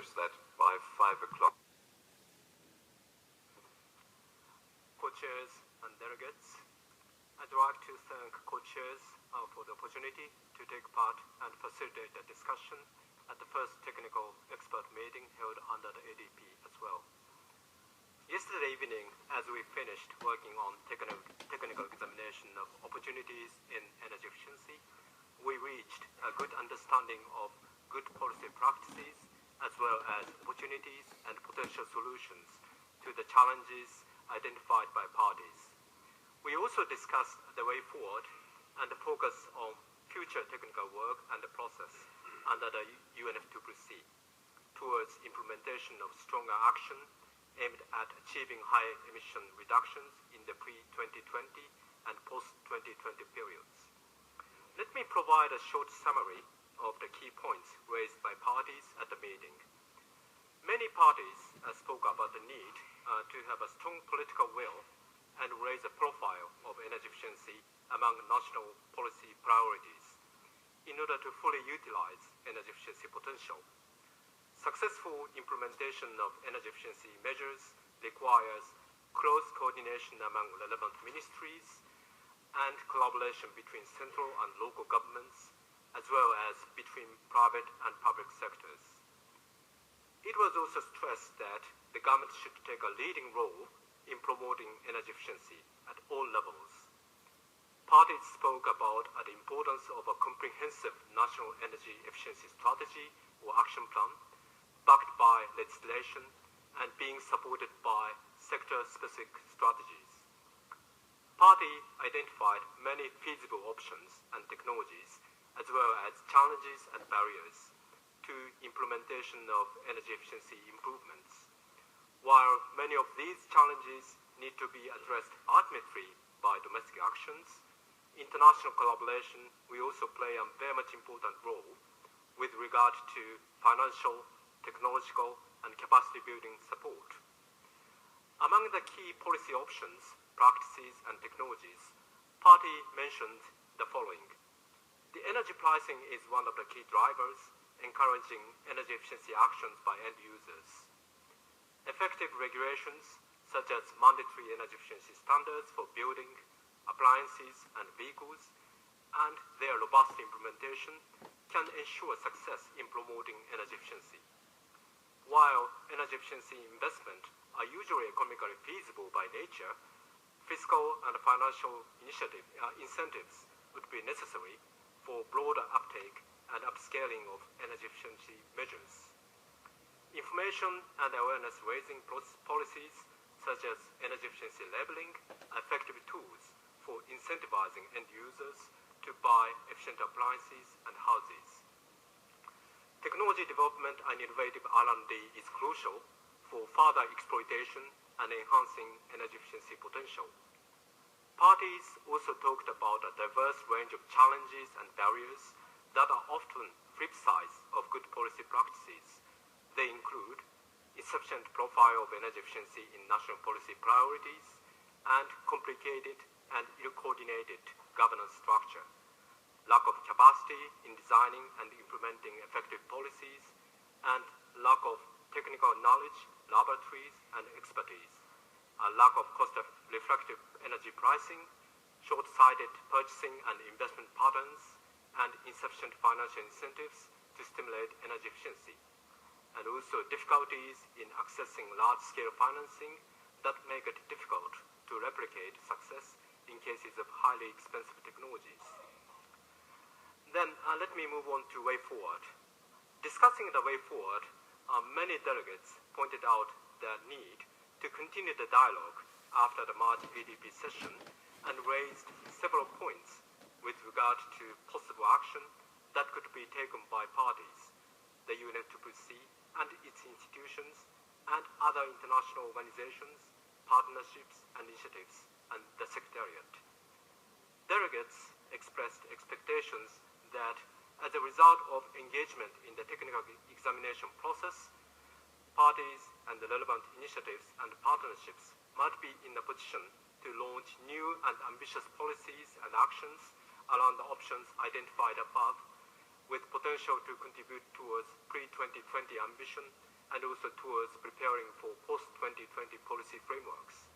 representatives that by 5 o'clock. Co-chairs and delegates, I'd like to thank co-chairs for the opportunity to take part and facilitate the discussion at the first technical expert meeting held under the ADP as well. Yesterday evening, as we finished working on technical examination of opportunities in energy efficiency, we reached a good understanding of good policy practices as well as opportunities and potential solutions to the challenges identified by parties. We also discussed the way forward and the focus on future technical work and the process under the UNFCCC towards implementation of stronger action aimed at achieving high emission reductions in the pre-2020 and post-2020 periods. Let me provide a short summary of the key points raised by parties at the meeting. Many parties spoke about the need to have a strong political will and raise a profile of energy efficiency among national policy priorities in order to fully utilize energy efficiency potential. Successful implementation of energy efficiency measures requires close coordination among relevant ministries and collaboration between central and local governments, as well as between private and public sectors. It was also stressed that the government should take a leading role in promoting energy efficiency at all levels. Parties spoke about the importance of a comprehensive national energy efficiency strategy or action plan, backed by legislation and being supported by sector-specific strategies. Party identified many feasible options and technologies, as well as challenges and barriers to implementation of energy efficiency improvements. While many of these challenges need to be addressed ultimately by domestic actions, international collaboration will also play a very much important role with regard to financial, technological, and capacity building support. Among the key policy options, practices, and technologies, Party mentioned the following. The energy pricing is one of the key drivers encouraging energy efficiency actions by end users. Effective regulations, such as mandatory energy efficiency standards for building, appliances, and vehicles, and their robust implementation can ensure success in promoting energy efficiency. While energy efficiency investment are usually economically feasible by nature, fiscal and financial incentives would be necessary for broader uptake and upscaling of energy efficiency measures. Information and awareness raising policies such as energy efficiency labeling are effective tools for incentivizing end users to buy efficient appliances and houses. Technology development and innovative R&D is crucial for further exploitation and enhancing energy efficiency potential. Parties also talked about a diverse range of challenges and barriers that are often flip sides of good policy practices. They include insufficient profile of energy efficiency in national policy priorities and complicated and ill-coordinated governance structure, lack of capacity in designing and implementing effective policies, and lack of technical knowledge, laboratories, and expertise, a lack of cost-reflective energy pricing, short-sighted purchasing and investment patterns, and insufficient financial incentives to stimulate energy efficiency, and also difficulties in accessing large-scale financing that make it difficult to replicate success in cases of highly expensive technologies. Then let me move on to way forward. Discussing the way forward, many delegates pointed out the need to continue the dialogue after the March ADP session and raised several points with regard to possible action that could be taken by parties, the UNFCCC and its institutions, and other international organizations, partnerships and initiatives, and the Secretariat. Delegates expressed expectations that as a result of engagement in the technical examination process, parties and the relevant initiatives and partnerships might be in a position to launch new and ambitious policies and actions around the options identified above, with potential to contribute towards pre-2020 ambition and also towards preparing for post-2020 policy frameworks.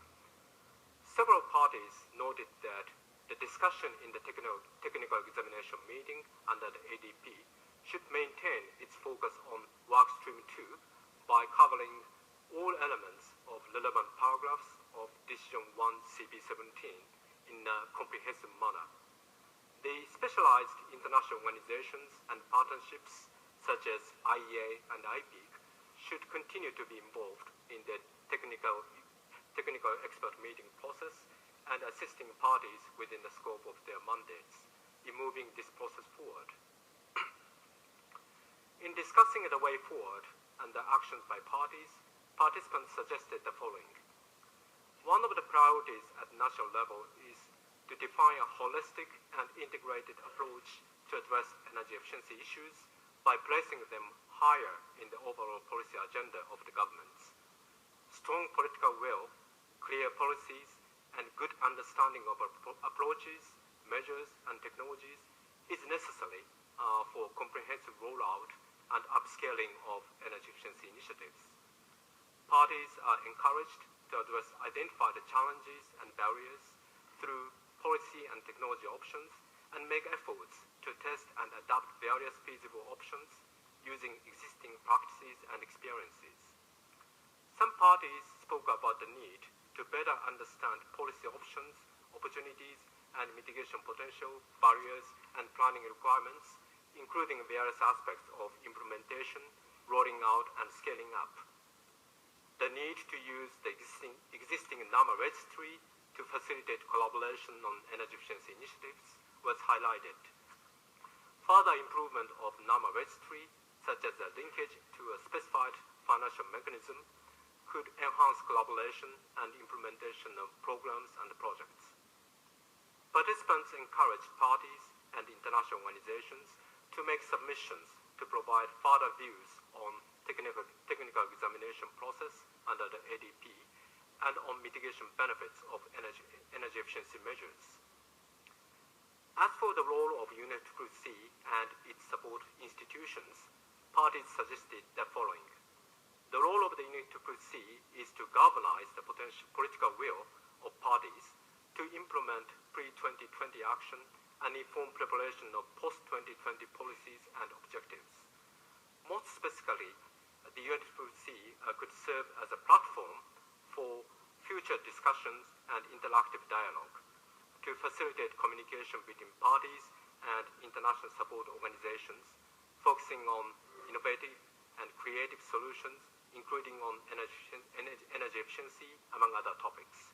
Several parties noted that the discussion in the technical examination meeting under the ADP should maintain its focus on workstream 2 by covering all elements of relevant paragraphs of Decision 1 CP17 in a comprehensive manner. The specialized international organizations and partnerships such as IEA and IPEC should continue to be involved in the technical expert meeting process and assisting parties within the scope of their mandates in moving this process forward. In discussing the way forward and the actions by parties, participants suggested the following. One of the priorities at national level is to define a holistic and integrated approach to address energy efficiency issues by placing them higher in the overall policy agenda of the governments. Strong political will, clear policies, and good understanding of approaches, measures, and technologies is necessary for comprehensive rollout and upscaling of energy efficiency initiatives. Parties are encouraged to address identified challenges and barriers through policy and technology options and make efforts to test and adapt various feasible options using existing practices and experiences. Some parties spoke about the need to better understand policy options, opportunities, and mitigation potential, barriers, and planning requirements, including various aspects of implementation, rolling out, and scaling up. The need to use the existing NAMA registry to facilitate collaboration on energy efficiency initiatives was highlighted. Further improvement of NAMA registry, such as the linkage to a specified financial mechanism, could enhance collaboration and implementation of programs and projects. Participants encouraged parties and international organizations to make submissions to provide further views on technical examination process under the ADP and on mitigation benefits of energy efficiency measures. As for the role of Unit Group C and its support institutions, parties suggested the following. The role of the Unit Group C is to galvanize the potential political will of parties to implement pre-2020 action and inform preparation of post-2020 policies and objectives. Most specifically, the Unit Group C could serve as a platform for future discussions and interactive dialogue to facilitate communication between parties and international support organizations, focusing on innovative and creative solutions, including on energy efficiency, among other topics,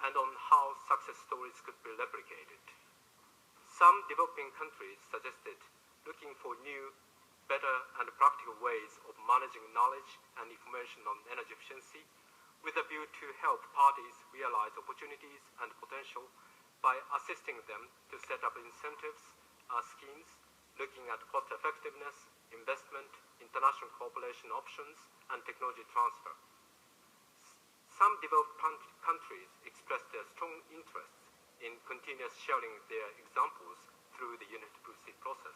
and on how success stories could be replicated. Some developing countries suggested looking for new, better, and practical ways of managing knowledge and information on energy efficiency with a view to help parties realize opportunities and potential by assisting them to set up incentives, schemes, looking at cost effectiveness, investment, international cooperation options, and technology transfer. Some developed countries expressed their strong interest in continuous sharing their examples through the Unit Group C process.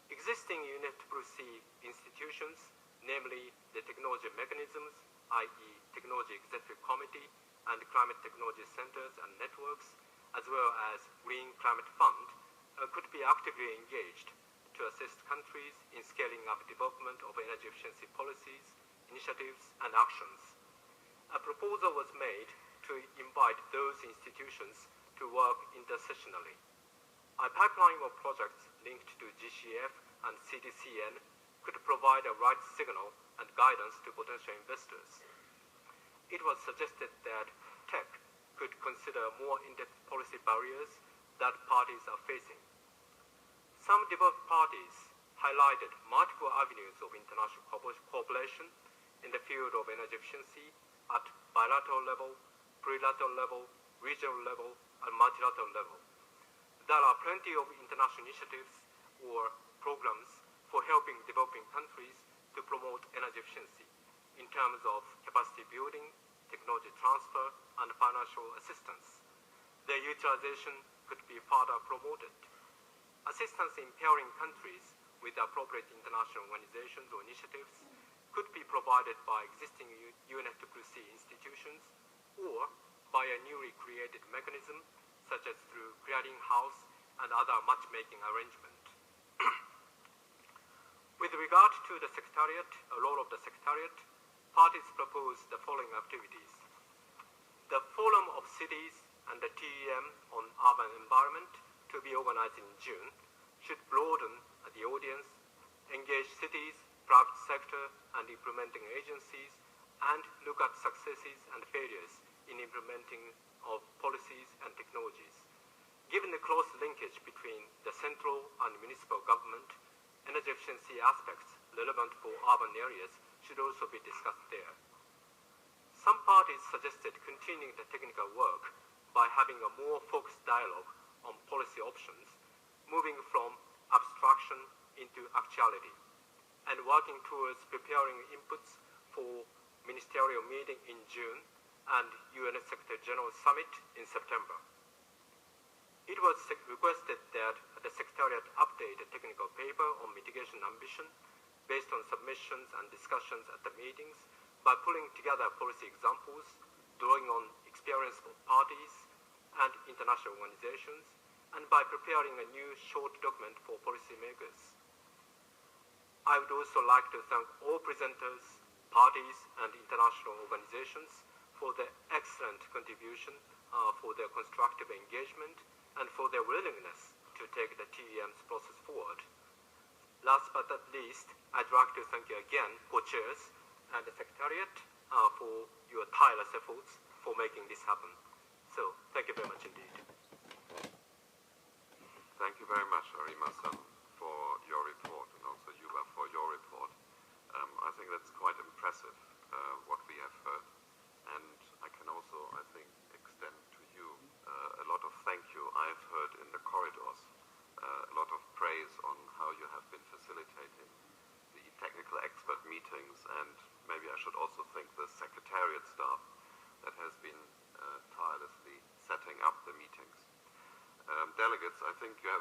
Existing Unit Group C institutions, namely the technology mechanisms, i.e. Technology Executive Committee and Climate Technology Centers and Networks, as well as Green Climate Fund, could be actively engaged to assist countries in scaling up development of energy efficiency policies, initiatives, and actions. A proposal was made to invite those institutions to work intersessionally. A pipeline of projects linked to GCF and CDCN could provide a right signal and guidance to potential investors. It was suggested that tech could consider more in-depth policy barriers that parties are facing. Some developed parties highlighted multiple avenues of international cooperation in the field of energy efficiency at bilateral level, trilateral level, regional level, and multilateral level. There are plenty of international initiatives or programs for helping developing countries to promote energy efficiency in terms of capacity building, technology transfer, and financial assistance. Their utilization could be further promoted. assistance in pairing countries with appropriate international organizations or initiatives could be provided by existing UNFCCC institutions or by a newly created mechanism, such as through clearinghouse and other matchmaking arrangement. With regard to the secretariat, role of the secretariat, parties propose the following activities. The Forum of Cities and the TEM on Urban Environment, to be organized in June, should broaden the audience, engage cities, private sector, and implementing agencies, and look at successes and failures in implementing of policies and technologies. Given the close linkage between the central and municipal government, energy efficiency aspects relevant for urban areas should also be discussed there. Some parties suggested continuing the technical work by having a more focused dialogue on policy options, moving from abstraction into actuality, and working towards preparing inputs for ministerial meeting in June and UN Secretary General Summit in September. It was requested that the Secretariat update a technical paper on mitigation ambition based on submissions and discussions at the meetings by pulling together policy examples, drawing on experience of parties and international organizations, and by preparing a new short document for policymakers. I would also like to thank all presenters, parties, and international organizations for their excellent contribution, for their constructive engagement, and for their willingness to take the TEM's process forward. Last but not least, I'd like to thank you again, co-chairs and the Secretariat, for your tireless efforts for making this happen. So, thank you very much indeed. Thank you very much, Arima-san, for your report, and also Yuba for your report. I think that's quite impressive, what we have heard. And I can also, I think, extend to you a lot of thank you I've heard in the corridors. A lot of praise on how you have been facilitating the technical expert meetings, and maybe I should also thank the Secretariat staff that has been tirelessly setting up the meetings. Delegates, I think you have